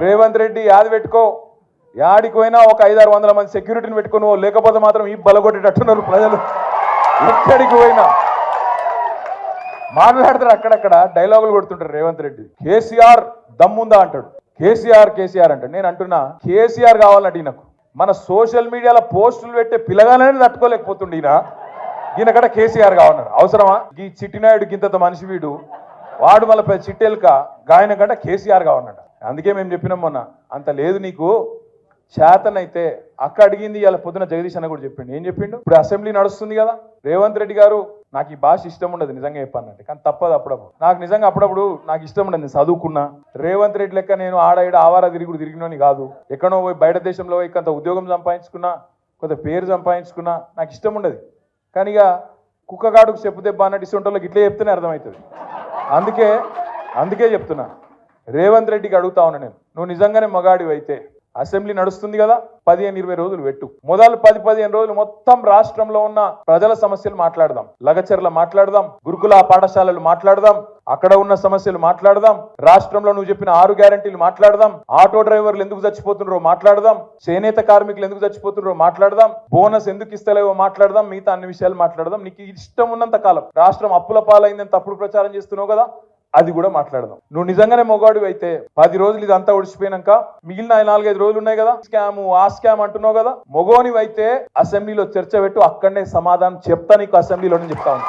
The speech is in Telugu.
రేవంత్ రెడ్డి యాది పెట్టుకో, యాడికి పోయినా ఒక 500-600 మంది సెక్యూరిటీని పెట్టుకుని, లేకపోతే మాత్రం ఈ బలగొట్టేటట్టున్నారు ప్రజలు. ఎక్కడికి పోయినా మాట్లాడతారు, అక్కడక్కడ డైలాగులు కొడుతుంటారు. రేవంత్ రెడ్డి కేసీఆర్ దమ్ముందా అంటాడు, కేసీఆర్ అంటాడు. నేను అంటున్నా కేసీఆర్ కావాలంటే నాకు మన సోషల్ మీడియాలో పోస్టులు పెట్టే పిల్లగానే తట్టుకోలేకపోతుండే ఈయనకడ కేసీఆర్ కావాలన్నాడు. అవసరమా? ఈ చిట్టినాయుడు గింత మనిషి వీడు, వాడు మళ్ళీ చిట్టెలుక గాయన కంటే కేసీఆర్ కావాలన్నాడు. అందుకే మేము చెప్పినాం మొన్న, అంత లేదు నీకు చేతనైతే అక్క అడిగింది. ఇలా పొద్దున జగదీష్ అన్న కూడా చెప్పిండు. ఏం చెప్పిండు? ఇప్పుడు అసెంబ్లీ నడుస్తుంది కదా, రేవంత్ రెడ్డి గారు నాకు ఈ భాష ఇష్టం ఉండదు నిజంగా చెప్పానంటే, కానీ తప్పదు అప్పుడప్పుడు. నాకు నిజంగా అప్పుడప్పుడు నాకు ఇష్టం ఉండదు. నేను చదువుకున్నా రేవంత్ రెడ్డి లెక్క నేను ఆడ ఆవారా తిరిగినోని కాదు. ఎక్కడో పోయి బయట దేశంలో పోయి కొంత ఉద్యోగం సంపాదించుకున్నా, కొంత పేరు సంపాదించుకున్నా, నాకు ఇష్టం ఉండదు. కానీ ఇక కుక్కగాడుకు చెప్పు దెబ్బ అన్నట్టు ఇష్టంటోళ్ళకి ఇట్లే చెప్తేనే అర్థమవుతుంది. అందుకే చెప్తున్నా, రేవంత్ రెడ్డికి అడుగుతా ఉన్నా నేను, నువ్వు నిజంగానే మగాడివి అయితే అసెంబ్లీ నడుస్తుంది కదా, 15-20 రోజులు పెట్టు. మొదలు 10-15 రోజులు మొత్తం రాష్ట్రంలో ఉన్న ప్రజల సమస్యలు మాట్లాడదాం, లగచర్ల మాట్లాడదాం, గురుకుల పాఠశాలలు మాట్లాడదాం, అక్కడ ఉన్న సమస్యలు మాట్లాడదాం, రాష్ట్రంలో నువ్వు చెప్పిన 6 గ్యారంటీలు మాట్లాడదాం, ఆటో డ్రైవర్లు ఎందుకు చచ్చిపోతున్నారో మాట్లాడదాం, చేనేత కార్మికులు ఎందుకు చచ్చిపోతున్నారో మాట్లాడదాం, బోనస్ ఎందుకు ఇస్తలేవో మాట్లాడదాం, మిగతా అన్ని విషయాలు మాట్లాడదాం. నీకు ఇష్టం ఉన్నంత కాలం రాష్ట్రం అప్పుల పాలైందని తప్పుడు ప్రచారం చేస్తున్నావు కదా, అది కూడా మాట్లాడదాం. నువ్వు నిజంగానే మొగాడు అయితే 10 రోజులు ఇదంతా ఒడిచిపోయినాక మిగిలిన 4-5 రోజులు ఉన్నాయి కదా, స్కామ్ అంటున్నావు కదా, మొగోనివైతే అసెంబ్లీలో చర్చ పెట్టు, అక్కడనే సమాధానం చెప్తా నీకు, అసెంబ్లీలోనే చెప్తా ఉన్నా.